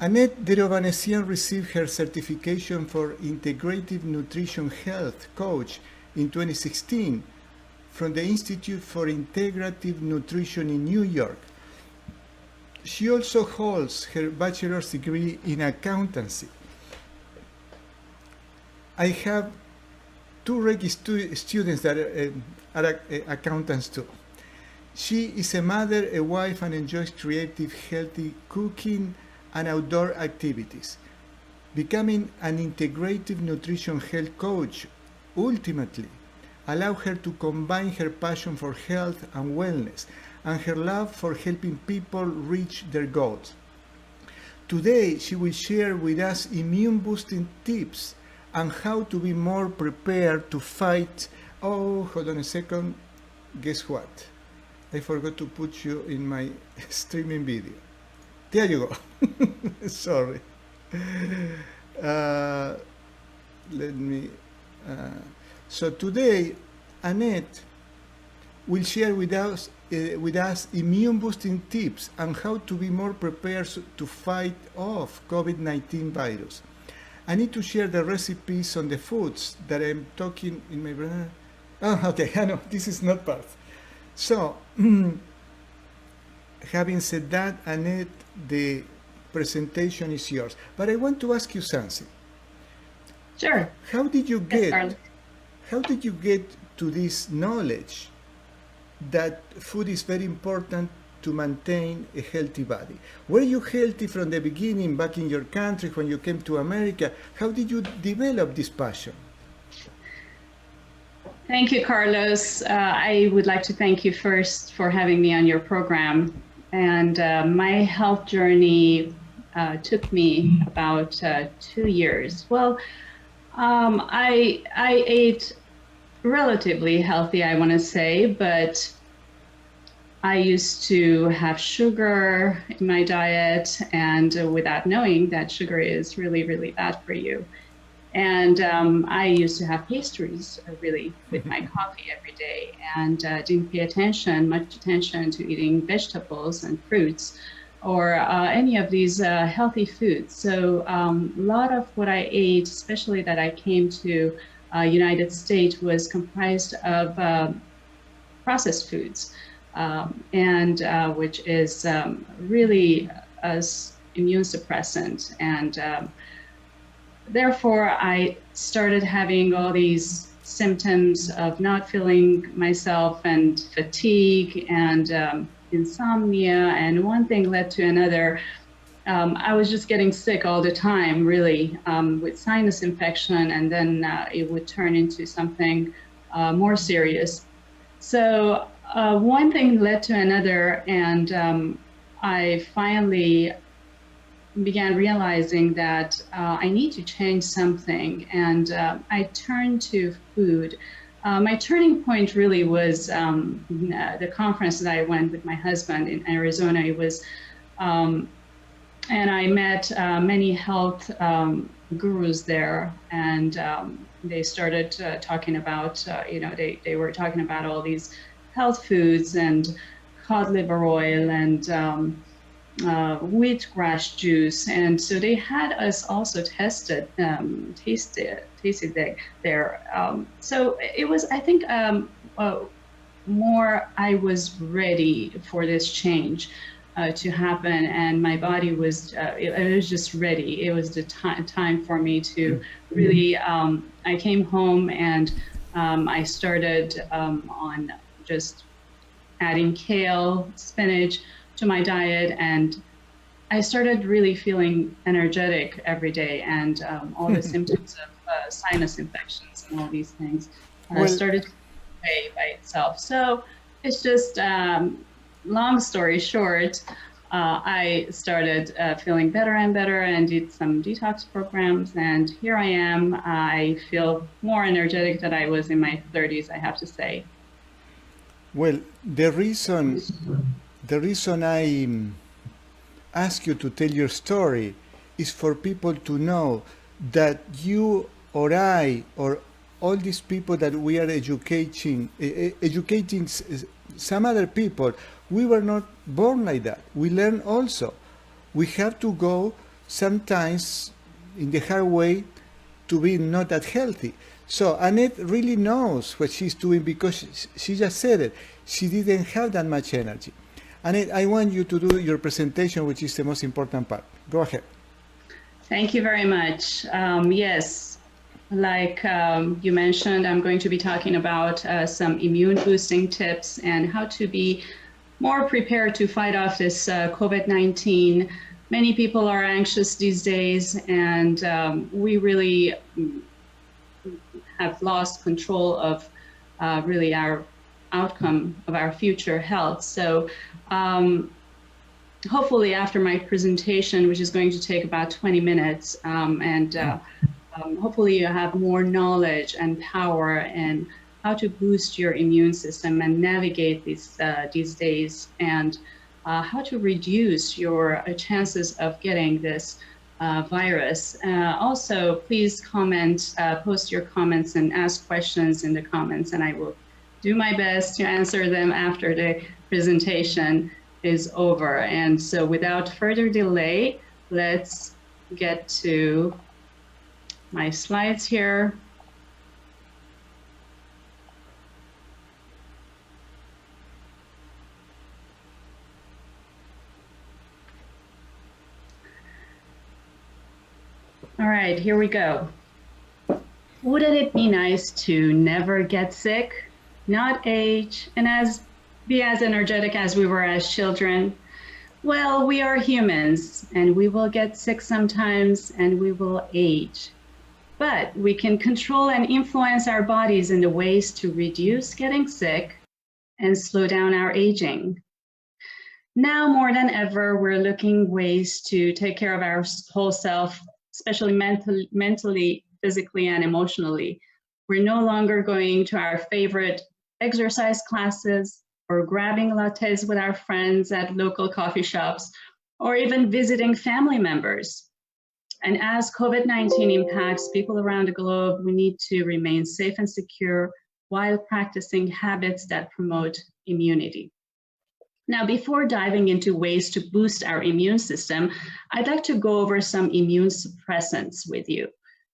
Annette Derovanessian received her certification for Integrative Nutrition Health Coach in 2016 from the Institute for Integrative Nutrition in New York. She also holds her bachelor's degree in accountancy. I have two registered students that are accountants too. She is a mother, a wife, and enjoys creative, healthy cooking and outdoor activities. Becoming an integrative nutrition health coach ultimately allowed her to combine her passion for health and wellness and her love for helping people reach their goals. Today, she will share with us immune-boosting tips and how to be more prepared to fight. Oh, hold on a second. Guess what? I forgot to put you in my streaming video. There you go. Sorry. Let me. So today, Annette will share with us immune-boosting tips and how to be more prepared to fight off COVID-19 virus. I need to share the recipes on the foods that I'm talking in my brain. Oh, okay, I know, this is not part. So, having said that, Annette, the presentation is yours. But I want to ask you something. Sure. How did you get to this knowledge that food is very important to maintain a healthy body? Were you healthy from the beginning back in your country when you came to America? How did you develop this passion? Thank you, Carlos. I would like to thank you first for having me on your program. And my health journey took me about 2 years. Well, I ate relatively healthy, I want to say, but I used to have sugar in my diet, and without knowing that sugar is really, really bad for you. And I used to have pastries really with my coffee every day, and didn't pay much attention to eating vegetables and fruits or any of these healthy foods. So a lot of what I ate, especially that I came to United States, was comprised of processed foods, and which is really immune suppressant. And therefore, I started having all these symptoms of not feeling myself and fatigue and insomnia, and one thing led to another. I was just getting sick all the time, really, with sinus infection, and then it would turn into something more serious. So one thing led to another, and I finally began realizing that I need to change something, and I turned to food. My turning point really was the conference that I went with my husband in Arizona. It was, and I met many health gurus there, and they started talking about, they were talking about all these health foods and cod liver oil and wheatgrass juice, and so they had us also tasted there. So it was, I think, more I was ready for this change to happen, and my body was it was just ready. It was the time for me to really. I came home and I started on just adding kale, spinach to my diet, and I started really feeling energetic every day, and all the symptoms of sinus infections and all these things started to go away by itself. So it's just, long story short, I started feeling better and better and did some detox programs, and here I am. I feel more energetic than I was in my 30s, I have to say. Well, the reason I ask you to tell your story is for people to know that you or I or all these people that we are educating some other people, we were not born like that. We learn also. We have to go sometimes in the hard way to be not that healthy. So Annette really knows what she's doing because she just said it. She didn't have that much energy. Annette, I want you to do your presentation, which is the most important part. Go ahead. Thank you very much. Yes, like you mentioned, I'm going to be talking about some immune boosting tips and how to be more prepared to fight off this COVID-19. Many people are anxious these days, and we really have lost control of really our outcome of our future health. So hopefully after my presentation, which is going to take about 20 minutes, hopefully you have more knowledge and power and how to boost your immune system and navigate these days, and how to reduce your chances of getting this virus. Also, please comment, post your comments and ask questions in the comments, and I will do my best to answer them after the presentation is over. And so without further delay, let's get to my slides here. All right, here we go. Wouldn't it be nice to never get sick, not age, and be as energetic as we were as children? Well, we are humans, and we will get sick sometimes, and we will age. But we can control and influence our bodies in the ways to reduce getting sick and slow down our aging. Now more than ever, we're looking ways to take care of our whole self, especially mentally, physically, and emotionally. We're no longer going to our favorite exercise classes or grabbing lattes with our friends at local coffee shops, or even visiting family members. And as COVID-19 impacts people around the globe, we need to remain safe and secure while practicing habits that promote immunity. Now, before diving into ways to boost our immune system, I'd like to go over some immune suppressants with you.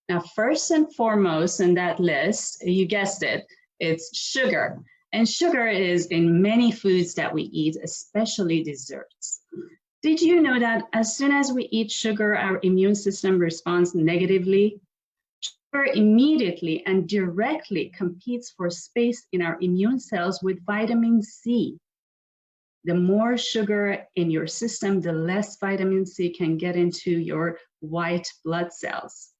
Now, first and foremost in that list, you guessed it, it's sugar. And sugar is in many foods that we eat, especially desserts. Did you know that as soon as we eat sugar, our immune system responds negatively? Sugar immediately and directly competes for space in our immune cells with vitamin C. The more sugar in your system, the less vitamin C can get into your white blood cells.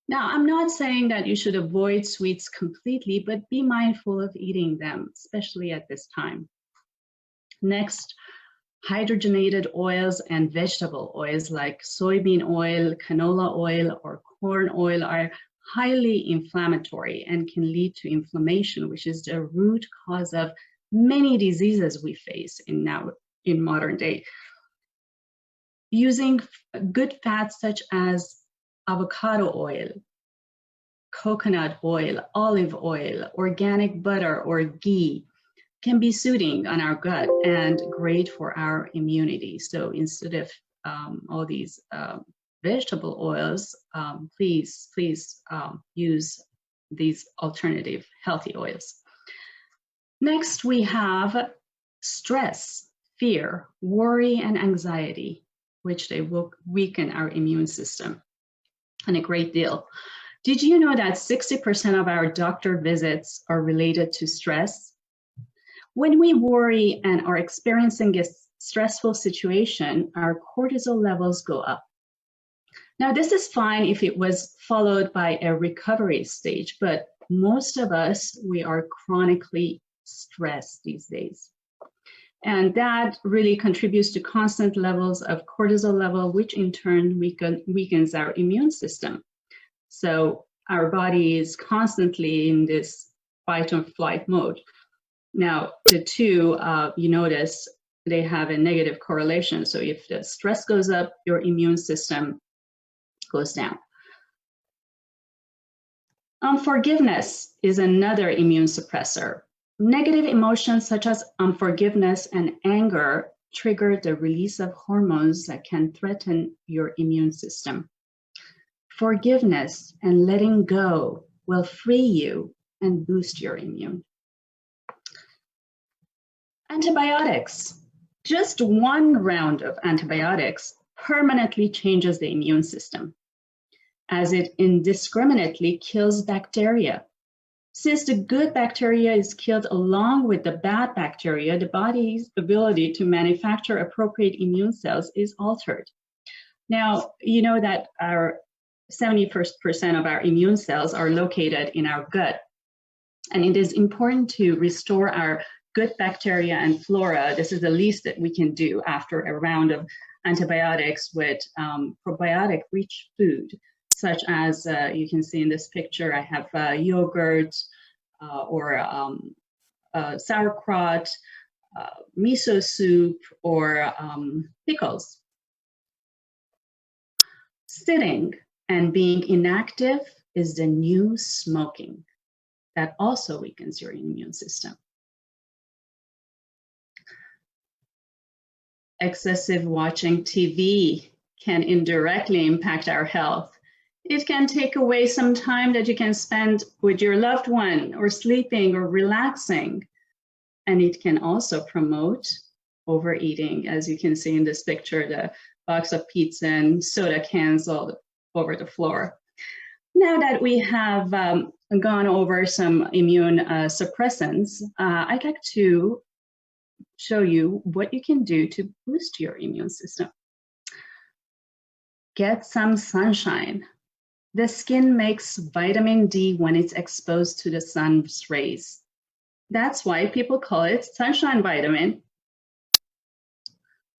Now, I'm not saying that you should avoid sweets completely, but be mindful of eating them, especially at this time. Next, hydrogenated oils and vegetable oils like soybean oil, canola oil, or corn oil are highly inflammatory and can lead to inflammation, which is the root cause of many diseases we face in modern day. Using good fats such as avocado oil, coconut oil, olive oil, organic butter, or ghee can be soothing on our gut and great for our immunity. So instead of all these vegetable oils, please use these alternative healthy oils. Next, we have stress, fear, worry, and anxiety, which they will weaken our immune system and a great deal. Did you know that 60% of our doctor visits are related to stress? When we worry and are experiencing a stressful situation, our cortisol levels go up. Now, this is fine if it was followed by a recovery stage, but most of us, we are chronically stressed these days. And that really contributes to constant levels of cortisol level, which in turn weakens our immune system. So our body is constantly in this fight or flight mode. Now, the two, you notice, they have a negative correlation. So if the stress goes up, your immune system goes down. Unforgiveness is another immune suppressor. Negative emotions such as unforgiveness and anger trigger the release of hormones that can threaten your immune system. Forgiveness and letting go will free you and boost your immune. Antibiotics. Just one round of antibiotics permanently changes the immune system, as it indiscriminately kills bacteria. Since the good bacteria is killed along with the bad bacteria, the body's ability to manufacture appropriate immune cells is altered. Now, you know that our 71% of our immune cells are located in our gut, and it is important to restore our good bacteria and flora. This is the least that we can do after a round of antibiotics with probiotic-rich food, such as you can see in this picture. I have yogurt or sauerkraut, miso soup, or pickles. Sitting and being inactive is the new smoking. That also weakens your immune system. Excessive watching TV can indirectly impact our health. It can take away some time that you can spend with your loved one or sleeping or relaxing. And it can also promote overeating. As you can see in this picture, the box of pizza and soda cans all over the floor. Now that we have gone over some immune suppressants, I'd like to show you what you can do to boost your immune system. Get some sunshine. The skin makes vitamin D when it's exposed to the sun's rays. That's why people call it sunshine vitamin.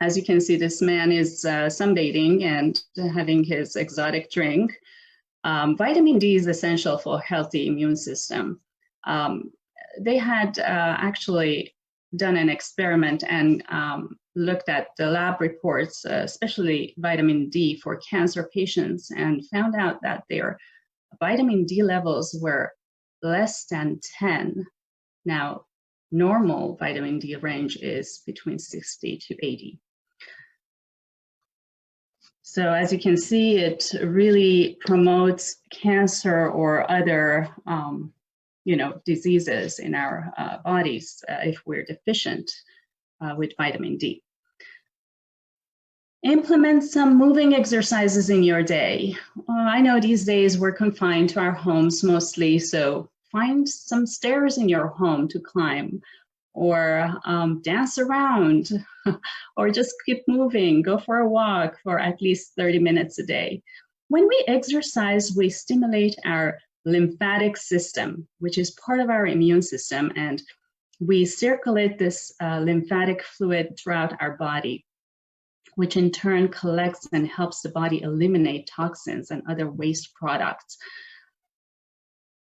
As you can see, this man is sunbathing and having his exotic drink. Vitamin D is essential for a healthy immune system. They had actually done an experiment and looked at the lab reports, especially vitamin D for cancer patients, and found out that their vitamin D levels were less than 10. Now, normal vitamin D range is between 60 to 80. So as you can see, it really promotes cancer or other diseases in our bodies if we're deficient with vitamin D. Implement some moving exercises in your day. I know these days we're confined to our homes mostly, so find some stairs in your home to climb, or dance around, or just keep moving, go for a walk for at least 30 minutes a day. When we exercise, we stimulate our lymphatic system, which is part of our immune system, and we circulate this lymphatic fluid throughout our body, which in turn collects and helps the body eliminate toxins and other waste products.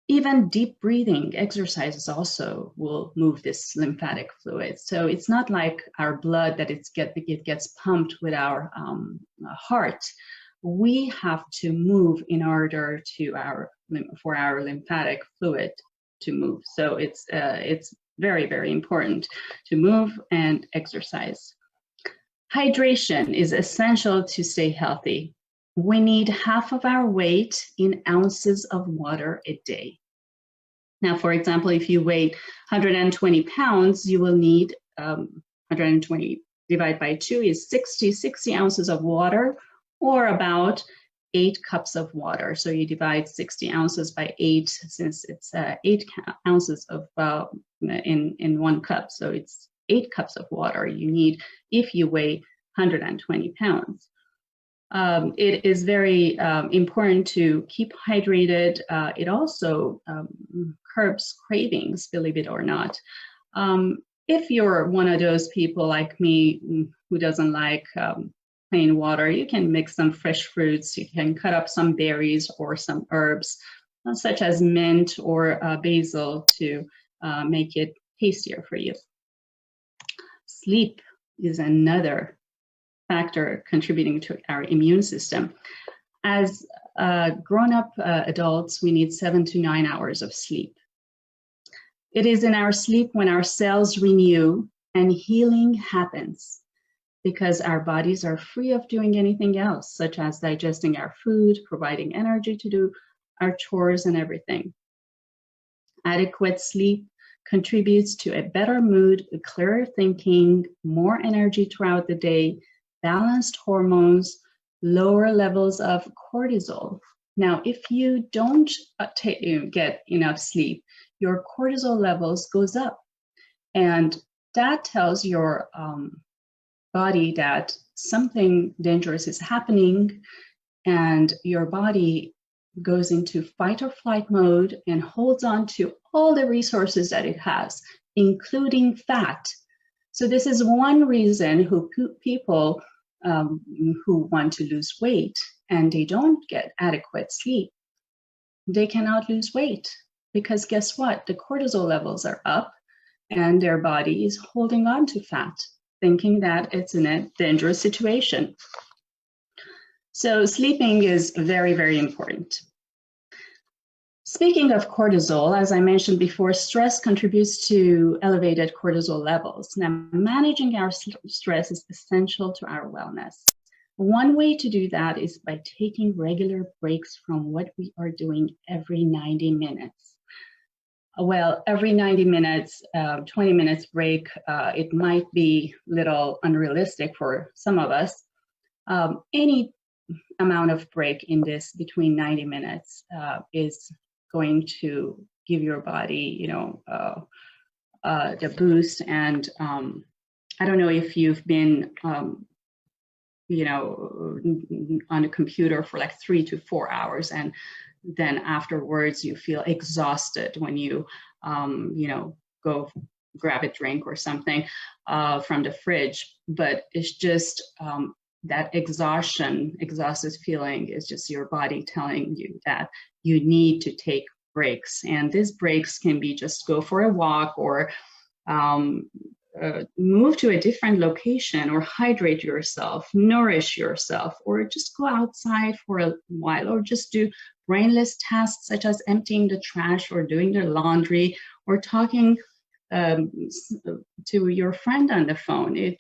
Even deep breathing exercises also will move this lymphatic fluid. So it's not like our blood that it gets pumped with our heart. We have to move in order for our lymphatic fluid to move. So it's very, very important to move and exercise. Hydration is essential to stay healthy. We need half of our weight in ounces of water a day. Now, for example, if you weigh 120 pounds, you will need 120 divided by 2 is 60 ounces of water, or about 8 cups of water. So you divide 60 ounces by 8, since it's 8 ounces of in 1 cup. So it's 8 cups of water you need if you weigh 120 pounds. It is very important to keep hydrated. It also curbs cravings, believe it or not. If you're one of those people like me who doesn't like plain water, you can mix some fresh fruits. You can cut up some berries or some herbs, such as mint or basil, to make it tastier for you. Sleep is another factor contributing to our immune system. As grown-up adults, we need 7 to 9 hours of sleep. It is in our sleep when our cells renew and healing happens. because our bodies are free of doing anything else, such as digesting our food, providing energy to do our chores and everything. Adequate sleep contributes to a better mood, clearer thinking, more energy throughout the day, balanced hormones, lower levels of cortisol. Now, if you don't get enough sleep, your cortisol levels goes up, and that tells your body that something dangerous is happening, and your body goes into fight or flight mode and holds on to all the resources that it has, including fat. So this is one reason who people who want to lose weight and they don't get adequate sleep, they cannot lose weight, because guess what? The cortisol levels are up and their body is holding on to fat, thinking that it's in a dangerous situation. So sleeping is very, very important. Speaking of cortisol, as I mentioned before, stress contributes to elevated cortisol levels. Now, managing our stress is essential to our wellness. One way to do that is by taking regular breaks from what we are doing every 90 minutes. Well, every 90 minutes, 20 minutes break, it might be a little unrealistic for some of us. Any amount of break in this between 90 minutes is going to give your body, the boost. And I don't know if you've been, on a computer for like 3 to 4 hours, and then afterwards you feel exhausted when you, go grab a drink or something from the fridge. But it's just that exhausted feeling is just your body telling you that you need to take breaks. And these breaks can be just go for a walk, or move to a different location, or hydrate yourself, nourish yourself, or just go outside for a while, or just do brainless tasks such as emptying the trash, or doing the laundry, or talking to your friend on the phone. It's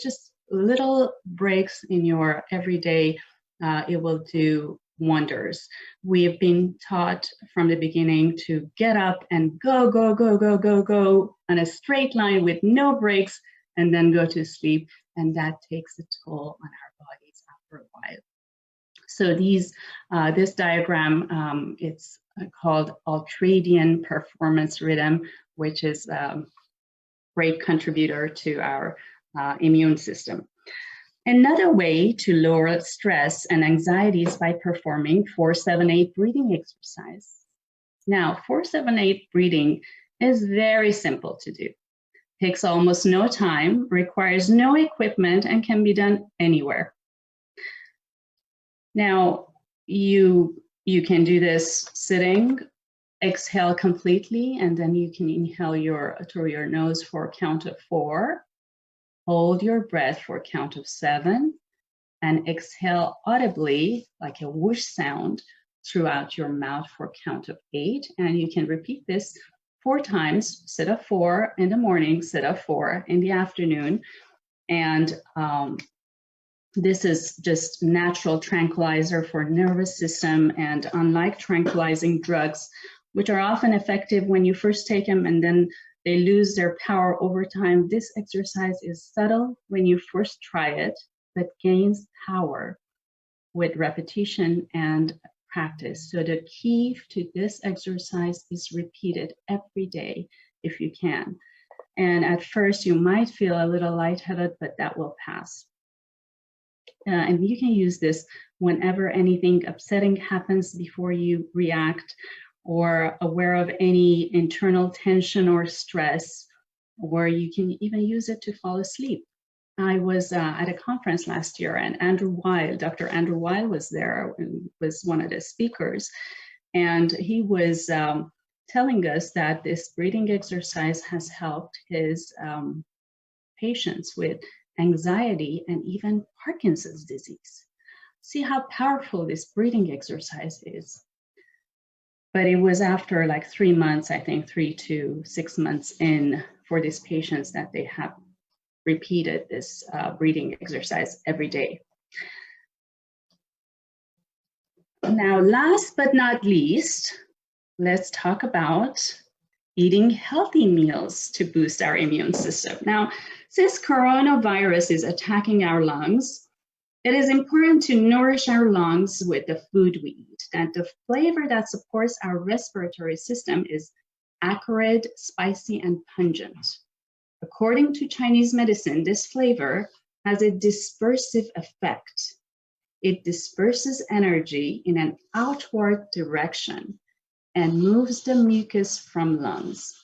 just little breaks in your everyday. It will do wonders. We have been taught from the beginning to get up and go on a straight line with no breaks, and then go to sleep, and that takes a toll on our bodies after a while. So this diagram, it's called ultradian performance rhythm, which is a great contributor to our immune system. Another way to lower stress and anxiety is by performing 4-7-8 breathing exercise. Now, 4-7-8 breathing is very simple to do. Takes almost no time, requires no equipment, and can be done anywhere. Now, you can do this sitting. Exhale completely, and then you can inhale through your nose for a count of 4. Hold your breath for a count of 7, and exhale audibly, like a whoosh sound, throughout your mouth for a count of 8. And you can repeat this 4 times. Sit up 4 in the morning, sit up 4 in the afternoon. And this is just natural tranquilizer for nervous system. And unlike tranquilizing drugs, which are often effective when you first take them and then they lose their power over time, this exercise is subtle when you first try it, but gains power with repetition and practice. So the key to this exercise is repeated every day if you can. And at first you might feel a little lightheaded, but that will pass. And you can use this whenever anything upsetting happens before you react, or aware of any internal tension or stress, or you can even use it to fall asleep. I was at a conference last year, and Dr. Andrew Weil was there, and was one of the speakers. And he was telling us that this breathing exercise has helped his patients with anxiety and even Parkinson's disease. See how powerful this breathing exercise is. But it was after like 3 months, I think 3 to 6 months in for these patients, that they have repeated this breathing exercise every day. Now, last but not least, let's talk about eating healthy meals to boost our immune system. Now, since coronavirus is attacking our lungs, it is important to nourish our lungs with the food we eat. And the flavor that supports our respiratory system is acrid, spicy, and pungent. According to Chinese medicine, this flavor has a dispersive effect. It disperses energy in an outward direction and moves the mucus from lungs.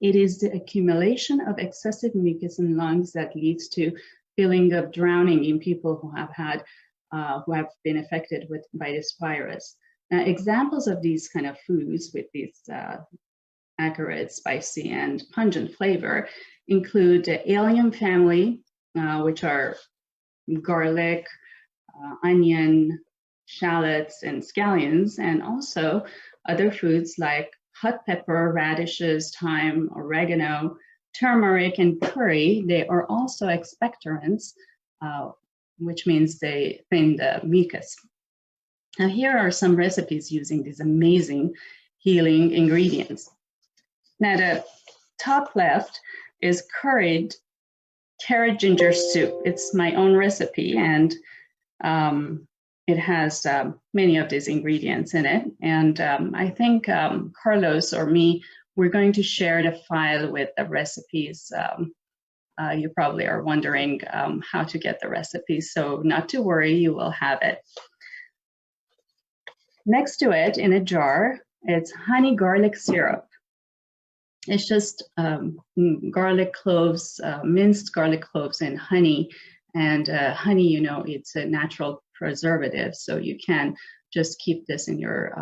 It is the accumulation of excessive mucus in lungs that leads to feeling of drowning in people who have been affected by this virus. Now, examples of these kind of foods with these acrid, spicy, and pungent flavor include the allium family, which are garlic, onion, shallots, and scallions, and also other foods like hot pepper, radishes, thyme, oregano, turmeric, and curry. They are also expectorants, which means they thin the mucus. Now, here are some recipes using these amazing healing ingredients. Now, the top left is curried carrot ginger soup. It's my own recipe, and it has many of these ingredients in it. And I think Carlos or me, we're going to share the file with the recipes. You probably are wondering how to get the recipes, so not to worry, you will have it. Next to it in a jar, it's honey garlic syrup. It's just garlic cloves, minced garlic cloves and honey. And honey, you know, it's a natural preservative, so you can just keep this in your,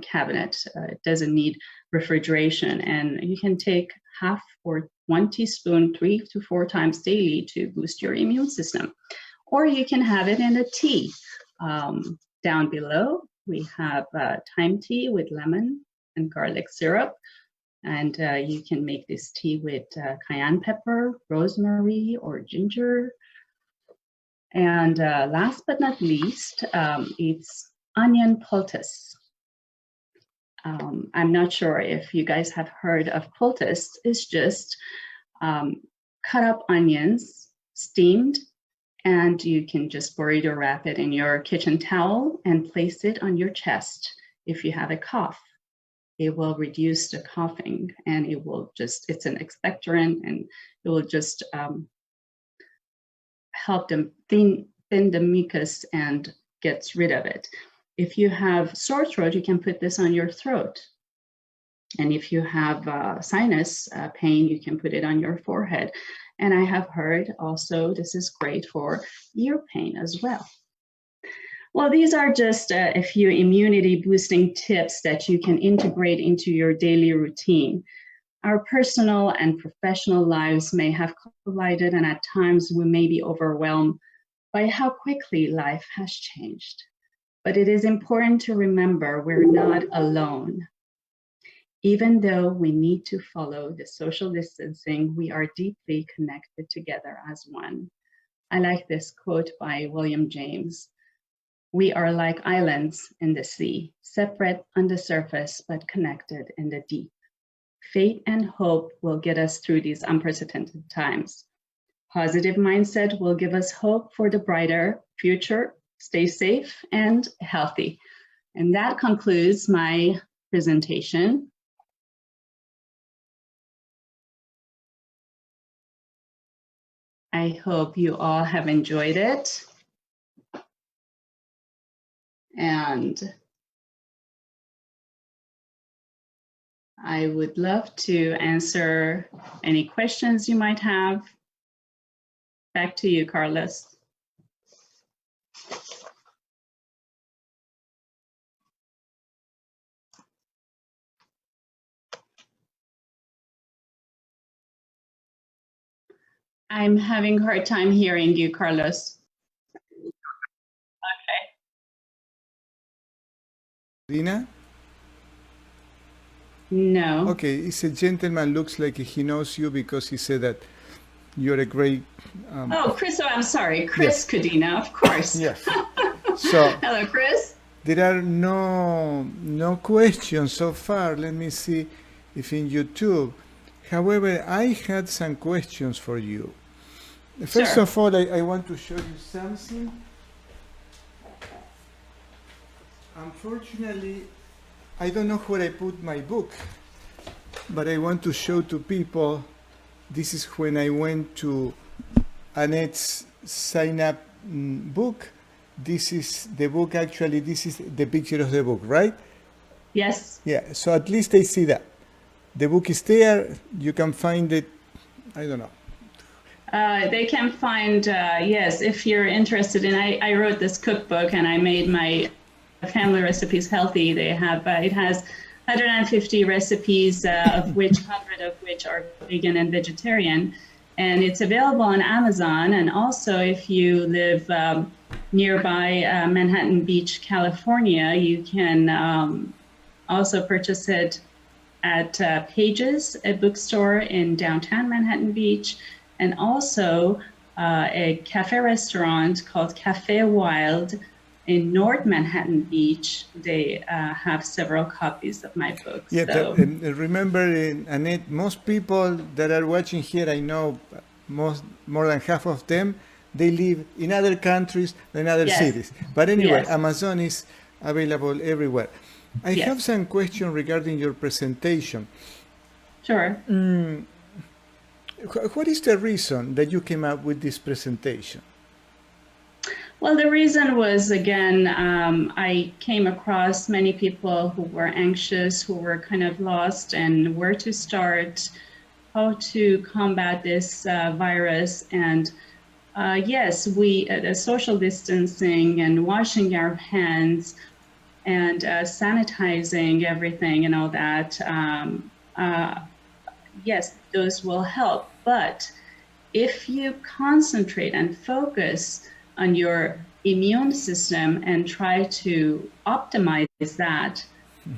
cabinet. It doesn't need refrigeration, and you can take half or 1 teaspoon 3 to 4 times daily to boost your immune system. Or you can have it in a tea. Down below, we have thyme tea with lemon and garlic syrup. And you can make this tea with cayenne pepper, rosemary, or ginger. And last but not least, it's onion poultice. I'm not sure if you guys have heard of poultice. It's just cut up onions, steamed, and you can just burrito wrap it in your kitchen towel and place it on your chest if you have a cough. It will reduce the coughing, and it will just, it's an expectorant, and it will just help them thin the mucus and gets rid of it. If you have sore throat, you can put this on your throat. And if you have sinus pain, you can put it on your forehead. And I have heard also this is great for ear pain as well. Well, these are just a few immunity boosting tips that you can integrate into your daily routine. Our personal and professional lives may have collided, and at times we may be overwhelmed by how quickly life has changed. But it is important to remember we're not alone. Even though we need to follow the social distancing, we are deeply connected together as one. I like this quote by William James. We are like islands in the sea, separate on the surface, but connected in the deep. Faith and hope will get us through these unprecedented times. Positive mindset will give us hope for the brighter future. Stay safe and healthy. And that concludes my presentation. I hope you all have enjoyed it. And I would love to answer any questions you might have. Back to you, Carlos. I'm having a hard time hearing you, Carlos. Okay. Dina? No. Okay, it's a gentleman, looks like he knows you because he said that You're a great. Oh, Chris, I'm sorry. Chris Cadena, of course. Yes. So hello, Chris. there are no questions so far. Let me see if in YouTube. However, I had some questions for you. First Sure. of all, I want to show you something. Unfortunately, I don't know where I put my book, but I want to show to people. This is when I went to Annette's sign-up book. This is the book, actually, this is the picture of the book, right? Yes. Yeah, so at least I see that. The book is there, you can find it, I don't know. They can find, yes, if you're interested in, I wrote this cookbook and I made my family recipes healthy. They have, it has 150 recipes, of which 100 of which are vegan and vegetarian. And it's available on Amazon. And also, if you live nearby Manhattan Beach, California, you can also purchase it at Pages, a bookstore in downtown Manhattan Beach, and also a cafe restaurant called Cafe Wild in North Manhattan Beach. They have several copies of my book. Yeah, so. Remember, Annette, most people that are watching here, I know more than half of them, they live in other countries than other cities. But anyway, Amazon is available everywhere. I have some questions regarding your presentation. Sure. What is the reason that you came up with this presentation? Well, the reason was, again, I came across many people who were anxious, who were kind of lost, and where to start, how to combat this virus. And yes, the social distancing and washing our hands and sanitizing everything and all that, yes, those will help. But if you concentrate and focus on your immune system and try to optimize that,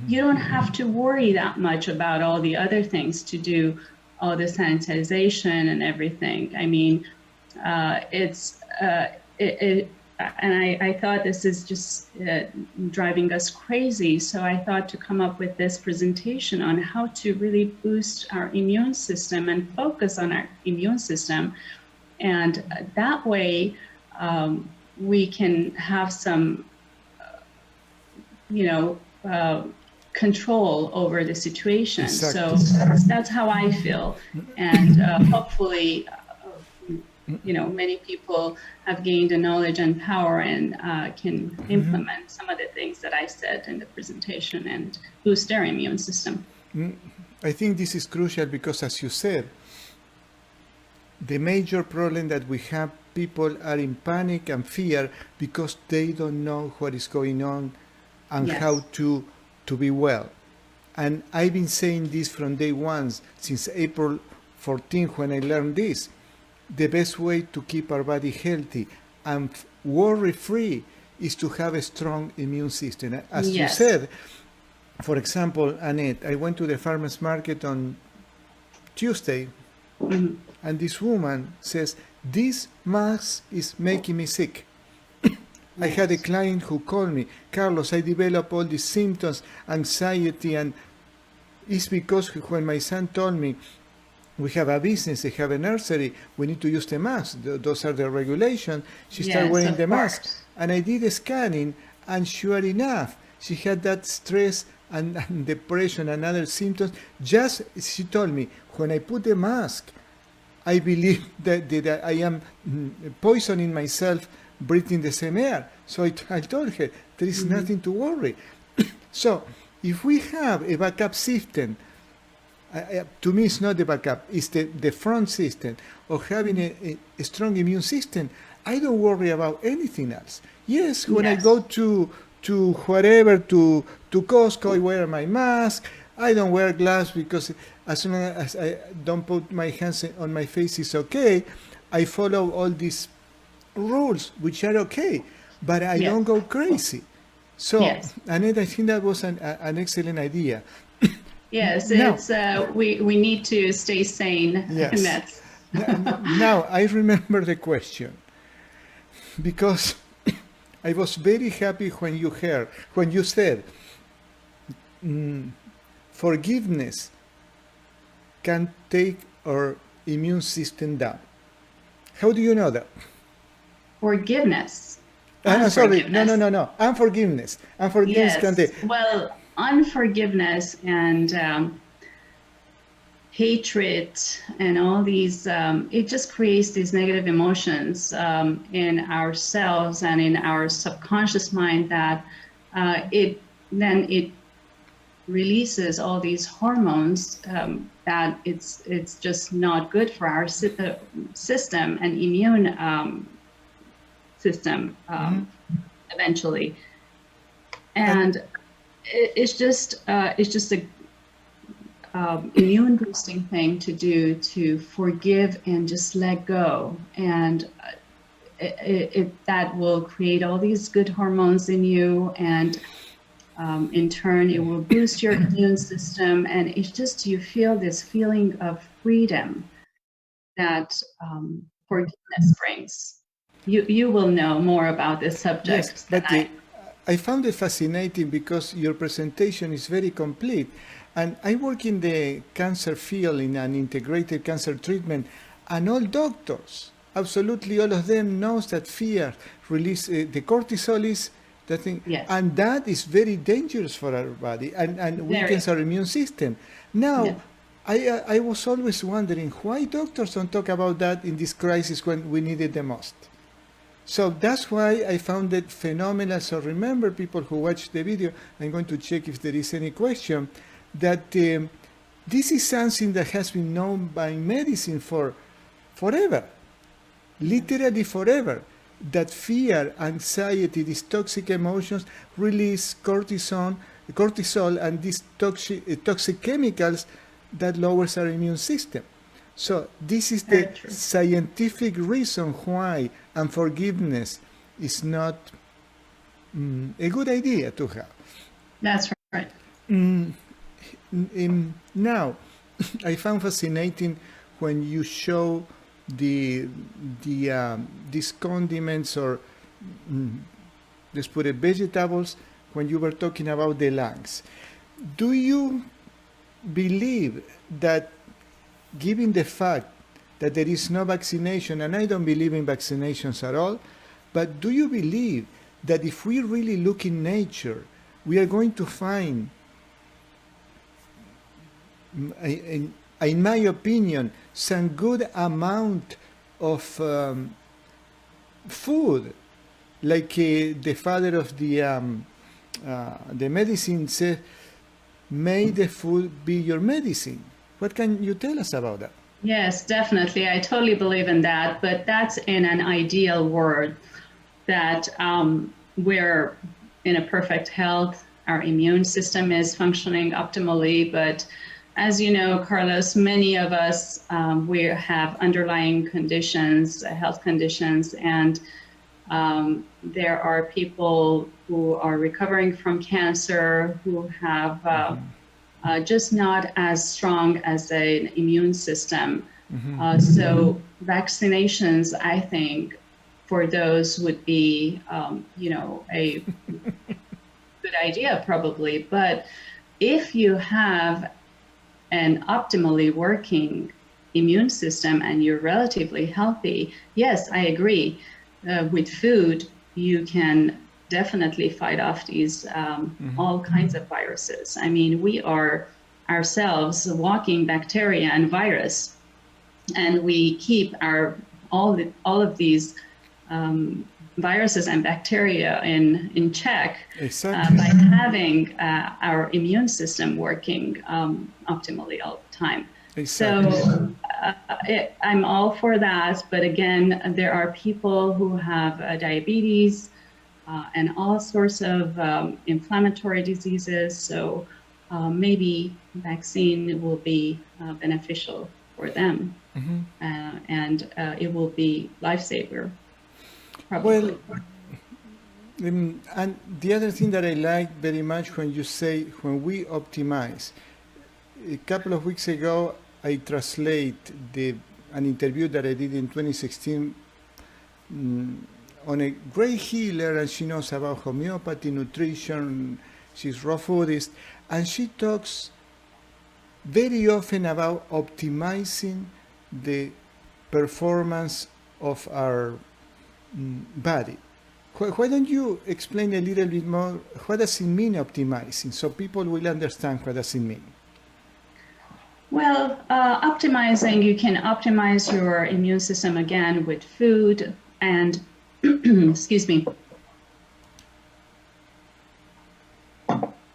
you don't have to worry that much about all the other things to do, all the sanitization and everything. I mean, and I thought this is just driving us crazy. So I thought to come up with this presentation on how to really boost our immune system and focus on our immune system. And that way, we can have some, control over the situation. Exactly. So that's how I feel. And hopefully, many people have gained the knowledge and power and can implement some of the things that I said in the presentation and boost their immune system. I think this is crucial because, as you said, the major problem that we have, people are in panic and fear because they don't know what is going on and how to be well. And I've been saying this from day one, since April 14, when I learned this. The best way to keep our body healthy and worry-free is to have a strong immune system. As you said, for example, Annette, I went to the farmer's market on Tuesday, and this woman says, this mask is making me sick. I had a client who called me, Carlos, I developed all these symptoms, anxiety, and it's because when my son told me, we have a business, they have a nursery, we need to use the mask. Those are the regulations. She started wearing the mask. And I did a scanning, and sure enough, she had that stress and depression and other symptoms. Just, she told me, when I put the mask, I believe that I am poisoning myself breathing the same air. So I told her, there is nothing to worry. So if we have a backup system, to me it's not the backup, it's the front system of having a strong immune system, I don't worry about anything else. Yes, when I go to wherever, to Costco, I wear my mask. I don't wear gloves because as soon as I don't put my hands on my face, it's okay. I follow all these rules, which are okay, but I don't go crazy. So, Annette, I think that was an excellent idea. Yes, it's we need to stay sane, and Now I remember the question because I was very happy when you said forgiveness can take our immune system down. How do you know that? Forgiveness. Sorry, no. Unforgiveness. Unforgiveness can take. Yes. Well, unforgiveness and hatred and all these, it just creates these negative emotions in ourselves and in our subconscious mind that it releases all these hormones that it's just not good for our system and immune system eventually. And it's just a immune boosting thing to do, to forgive and just let go, and that will create all these good hormones in you, and in turn it will boost your immune system, and it's just, you feel this feeling of freedom that forgiveness brings. You will know more about this subject. Yes, but I found it fascinating because your presentation is very complete. And I work in the cancer field in an integrated cancer treatment, and all doctors, absolutely all of them, knows that fear release the cortisol is the thing, Yes. and that is very dangerous for our body and weakens our immune system. Now, Yes. I was always wondering why doctors don't talk about that in this crisis when we need it the most. So that's why I found it phenomenal. So remember, people who watch the video, I'm going to check if there is any question, that this is something that has been known by medicine for forever, literally forever, that fear, anxiety, these toxic emotions release cortisol and these toxic chemicals that lowers our immune system. So this is the scientific reason why unforgiveness is not a good idea to have. That's right. Now, I found fascinating when you show these condiments, or let's put it, vegetables, when you were talking about the lungs. Do you believe that, given the fact that there is no vaccination, and I don't believe in vaccinations at all, but do you believe that if we really look in nature, we are going to find, in my opinion, some good amount of food, like the father of the medicine said, may the food be your medicine. What can you tell us about that? Yes, definitely. I totally believe in that, but that's in an ideal world, that we're in a perfect health, our immune system is functioning optimally. But as you know, Carlos, many of us, we have underlying conditions, health conditions, and there are people who are recovering from cancer who have just not as strong as an immune system. So vaccinations, I think, for those would be, a good idea probably. But if you have an optimally working immune system and you're relatively healthy, yes, I agree. With food, you can definitely fight off these all kinds of viruses. I mean, we are ourselves walking bacteria and virus, and we keep all of these viruses and bacteria in check by having our immune system working optimally all the time. Exactly. So I'm all for that, but again, there are people who have diabetes and all sorts of inflammatory diseases. So maybe vaccine will be beneficial for them, and it will be lifesaver. Probably. Well, and the other thing that I like very much when you say, when we optimize, a couple of weeks ago, I translate the an interview that I did in 2016 on a great healer, and she knows about homeopathy, nutrition, she's raw foodist, and she talks very often about optimizing the performance of our body. Why don't you explain a little bit more, what does it mean optimizing, so people will understand what does it mean? Well, optimizing, you can optimize your immune system again with food and, excuse me,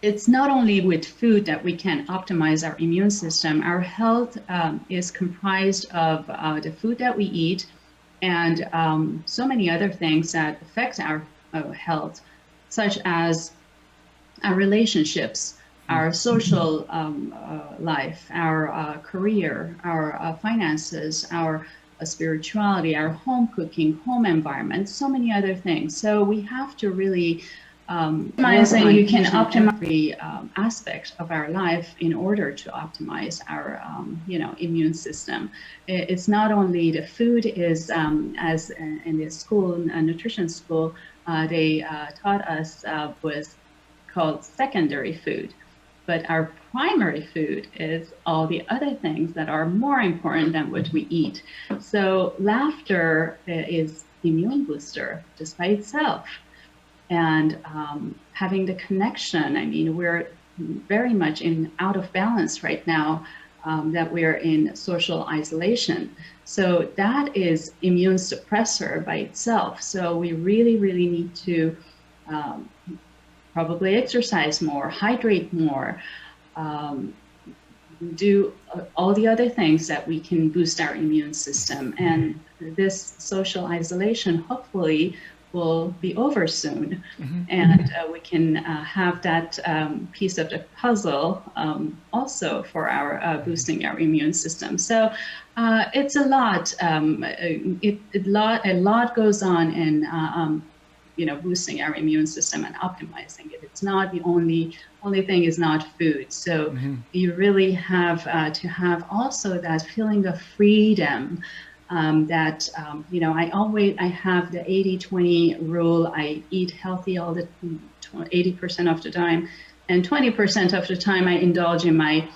it's not only with food that we can optimize our immune system. Our health is comprised of the food that we eat and so many other things that affect our health, such as our relationships, our social life, our career, our finances, our spirituality, our home cooking, home environment, so many other things. So we have to really optimizing, you can optimize every aspect of our life in order to optimize our immune system. It's not only the food is, as in the school, nutrition school, they taught us was called secondary food. But our primary food is all the other things that are more important than what we eat. So laughter is immune booster just by itself. And having the connection, I mean, we're very much out of balance right now, that we're in social isolation. So that is immune suppressor by itself. So we really, really need to probably exercise more, hydrate more, do all the other things that we can boost our immune system. And this social isolation hopefully will be over soon. And we can have that piece of the puzzle also for our boosting our immune system. So it's a lot. A lot goes on in boosting our immune system and optimizing it. It's not the only thing is not food. So you really have to have also that feeling of freedom. That I have the 80-20 rule. I eat healthy all the 80% of the time, and 20% of the time I indulge in my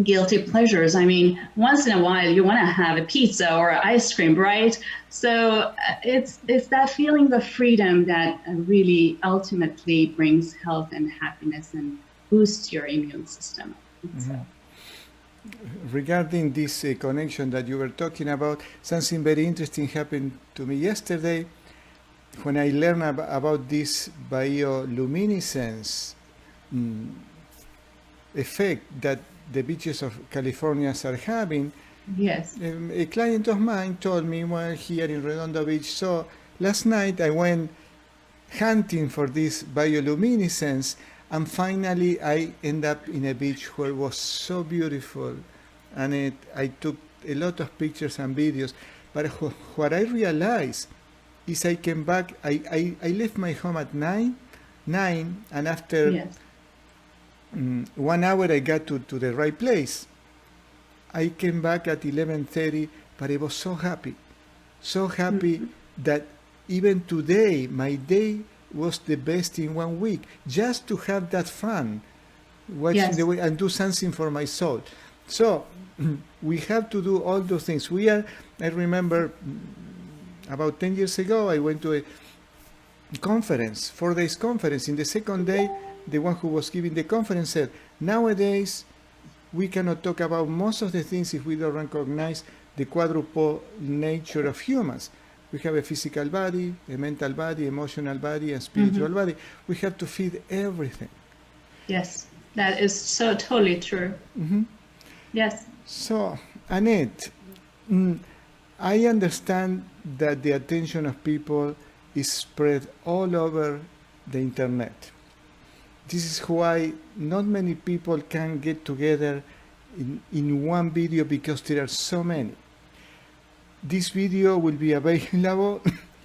guilty pleasures. I mean, once in a while you want to have a pizza or ice cream, right? So it's that feeling of freedom that really ultimately brings health and happiness and boosts your immune system. So. Regarding this connection that you were talking about, something very interesting happened to me yesterday when I learned about this bioluminescence effect that the beaches of California are having. Yes. A client of mine told me while here in Redondo Beach, so last night I went hunting for this bioluminescence, and finally I end up in a beach where it was so beautiful, and I took a lot of pictures and videos. But what I realized is I came back, I left my home at 9, and after 1 hour I got to the right place. I came back at 11:30, but I was so happy that even today my day was the best in 1 week, just to have that fun, watching the way and do something for my soul. So we have to do all those things. I remember about 10 years ago, I went to a conference, 4 days conference. In the second day, the one who was giving the conference said, nowadays, we cannot talk about most of the things if we don't recognize the quadruple nature of humans. We have a physical body, a mental body, emotional body, and spiritual body. We have to feed everything. Yes, that is so totally true. Yes. So, Annette, I understand that the attention of people is spread all over the internet. This is why not many people can get together in one video because there are so many. This video will be available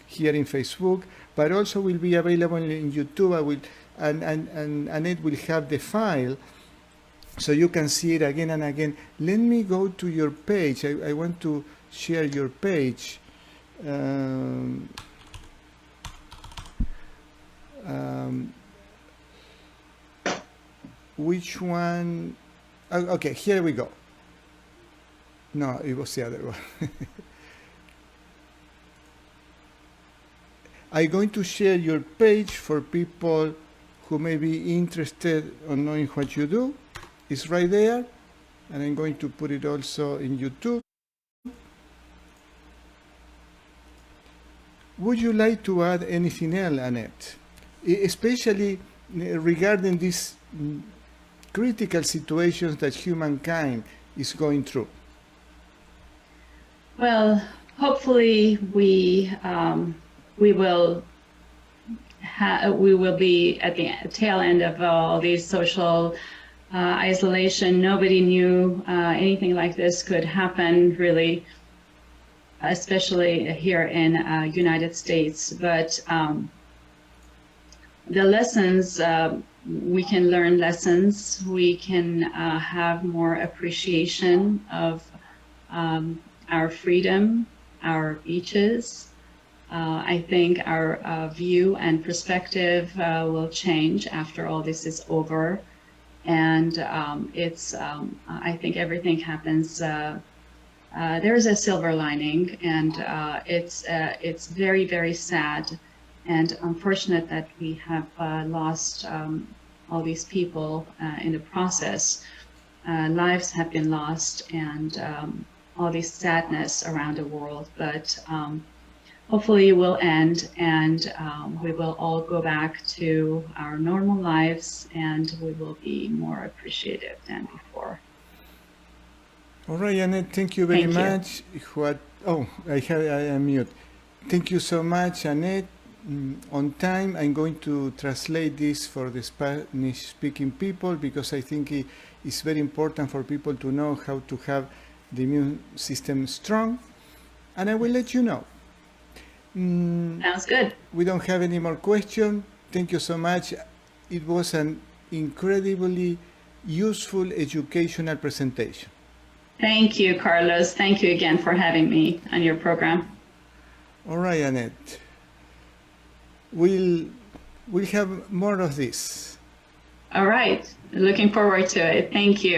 here in Facebook, but also will be available in YouTube. And Annette will have the file so you can see it again and again. Let me go to your page. I want to share your page. Which one? Okay, here we go. No, it was the other one. I'm going to share your page for people who may be interested on knowing what you do. It's right there, and I'm going to put it also in YouTube. Would you like to add anything else, Annette? Especially regarding these critical situations that humankind is going through. Well, hopefully we will be at the tail end of all these social isolation. Nobody knew anything like this could happen, really, especially here in United States. But the lessons, we can learn lessons. We can have more appreciation of our freedom, our beaches. I think our view and perspective will change after all this is over. And I think everything happens. There is a silver lining, and it's very, very sad and unfortunate that we have lost all these people in the process. Lives have been lost, and all this sadness around the world. But hopefully it will end, and we will all go back to our normal lives, and we will be more appreciative than before. All right, Annette, thank you very much. I am mute. Thank you so much, Annette. On time, I'm going to translate this for the Spanish-speaking people, because I think it's very important for people to know how to have the immune system strong, and I will let you know. Sounds good. We don't have any more questions. Thank you so much. It was an incredibly useful educational presentation. Thank you, Carlos. Thank you again for having me on your program. All right, Annette. We'll have more of this. All right. Looking forward to it. Thank you.